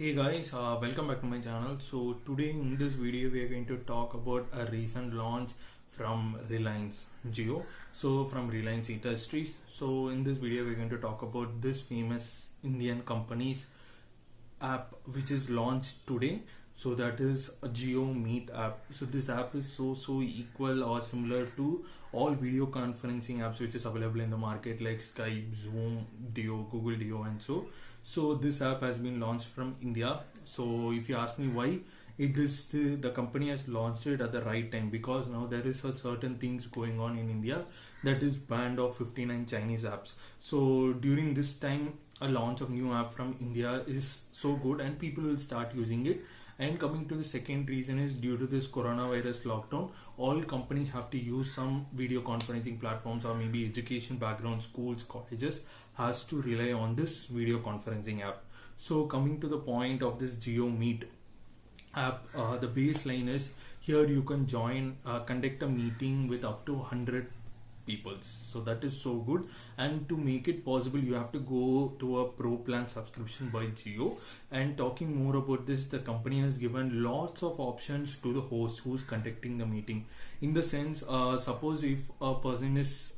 Hey guys, welcome back to my channel. So today in this video we are going to talk about a recent launch from Reliance Jio. So from Reliance Industries. So in this video we're going to talk about this famous Indian company's app which is launched today. So that is a Jio Meet app. So this app is so equal or similar to all video conferencing apps which is available in the market like Skype, Zoom, Duo, Google Duo and so this app has been launched from India. So if you ask me why, it is the company has launched it at the right time, because now there is a certain things going on in India, that is banned of 59 Chinese apps. So during this time a launch of new app from India is so good and people will start using it. And coming to the second reason is due to this coronavirus lockdown, all companies have to use some video conferencing platforms, or maybe education background schools, colleges has to rely on this video conferencing app. So coming to the point of this Jio Meet app, the baseline is here you can join, conduct a meeting with up to 100 people. So that is so good, and to make it possible you have to go to a pro plan subscription by Jio. And talking more about this, the company has given lots of options to the host who's conducting the meeting. In the sense, suppose if a person is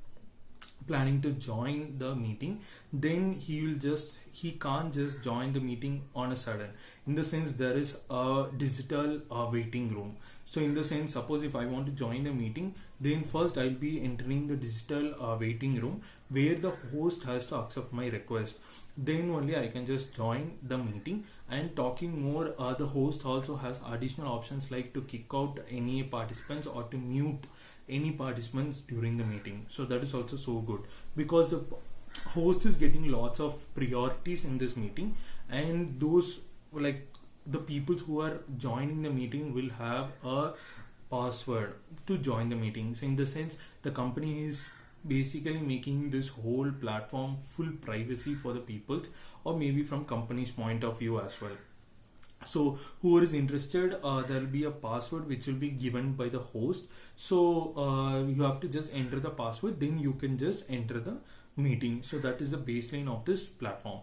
planning to join the meeting, then he can't just join the meeting on a sudden. In the sense, there is a digital waiting room. So in the sense, suppose if I want to join the meeting, then first I'll be entering the digital waiting room where the host has to accept my request. Then only I can just join the meeting. And talking more, the host also has additional options like to kick out any participants or to mute any participants during the meeting. So that is also so good, because the host is getting lots of priorities in this meeting, and those like the people who are joining the meeting will have a password to join the meeting. So in the sense, the company is basically making this whole platform full privacy for the people, or maybe from company's point of view as well. So whoever is interested, there will be a password which will be given by the host. So you have to just enter the password, then you can just enter the meeting. So that is the baseline of this platform.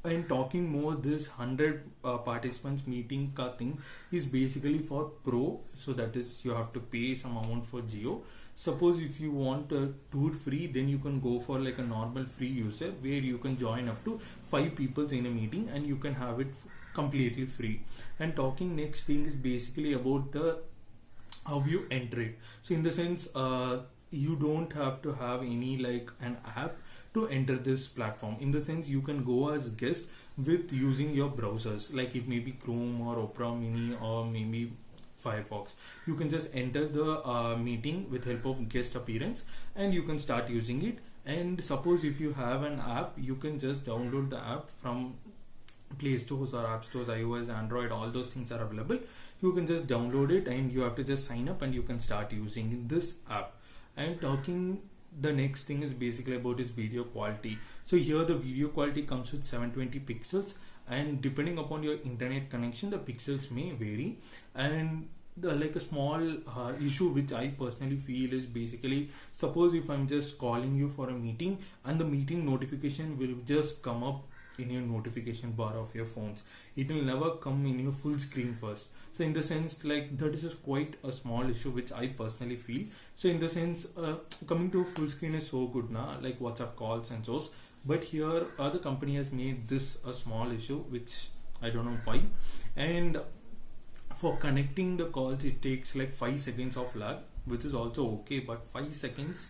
And talking more, this 100 participants meeting thing is basically for pro. So that is, you have to pay some amount for Jio. Suppose if you want to do it free, then you can go for like a normal free user where you can join up to 5 people in a meeting and you can have it completely free. And talking next thing is basically about the how you enter it. So in the sense, you don't have to have any like an app to enter this platform. In the sense, you can go as guest with using your browsers, like it may be Chrome or Opera Mini or maybe Firefox. You can just enter the meeting with help of guest appearance and you can start using it. And suppose if you have an app, you can just download the app from Play Stores or App Stores, iOS, Android, all those things are available. You can just download it and you have to just sign up and you can start using this app. And talking, the next thing is basically about is video quality. So here the video quality comes with 720 pixels, and depending upon your internet connection the pixels may vary. And like a small issue which I personally feel is basically, suppose if I'm just calling you for a meeting and the meeting notification will just come up in your notification bar of your phones, it will never come in your full screen first. So in the sense, like that is quite a small issue which I personally feel. So in the sense, coming to full screen is so good now, like WhatsApp calls and so. But here the company has made this a small issue which I don't know why. And for connecting the calls it takes like 5 seconds of lag, which is also okay, but 5 seconds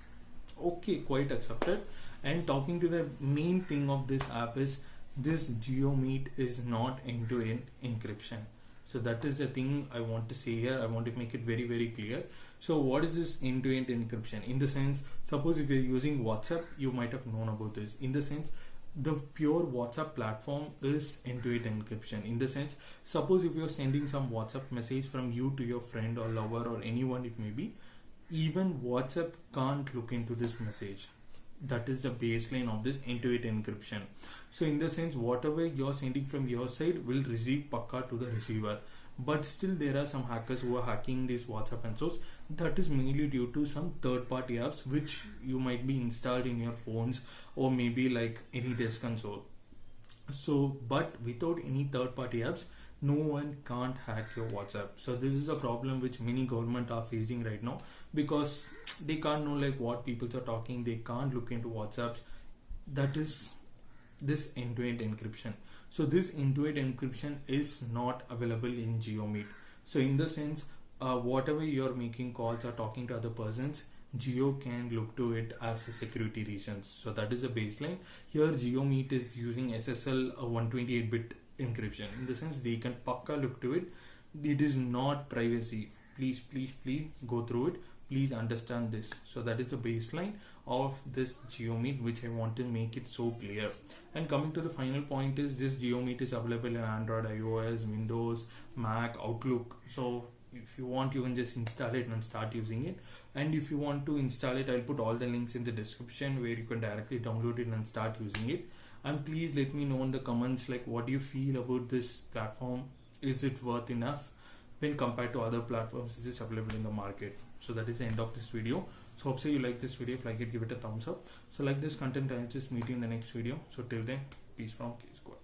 okay, quite accepted. And talking to the main thing of this app is this Jio Meet is not end-to-end encryption. So that is the thing I want to say here. I want to make it very clear. So what is this end-to-end encryption? In the sense, suppose if you're using WhatsApp, you might have known about this. In the sense, the pure WhatsApp platform is end-to-end encryption. In the sense, suppose if you're sending some WhatsApp message from you to your friend or lover or anyone it may be, even WhatsApp can't look into this message. That is the baseline of this end-to-end encryption. So in the sense, whatever you're sending from your side will receive pakka to the receiver. But still there are some hackers who are hacking this WhatsApp and so. That is mainly due to some third-party apps which you might be installed in your phones or maybe like any desk console. So, but without any third party apps, no one can't hack your WhatsApp. So this is a problem which many government are facing right now, because they can't know like what people are talking, they can't look into WhatsApps. That is this end-to-end encryption. So this end-to-end encryption is not available in GeoMeet. So in the sense, whatever you're making calls or talking to other persons, Geo can look to it as a security reasons. So that is the baseline. Here GeoMeet is using SSL 128-bit encryption. In the sense, they can pakka look to it. It is not privacy. Please, please, please go through it. Please understand this. So that is the baseline of this GeoMeet, which I want to make it so clear. And coming to the final point is, this GeoMeet is available in Android, iOS, Windows, Mac, Outlook. So if you want, you can just install it and start using it. And if you want to install it, I'll put all the links in the description where you can directly download it and start using it. And please let me know in the comments, like, what do you feel about this platform? Is it worth enough when compared to other platforms which is available in the market? So that is the end of this video. So hope so you like this video. If you like it, give it a thumbs up. So like this content, I'll just meet you in the next video. So till then, peace from K Squad.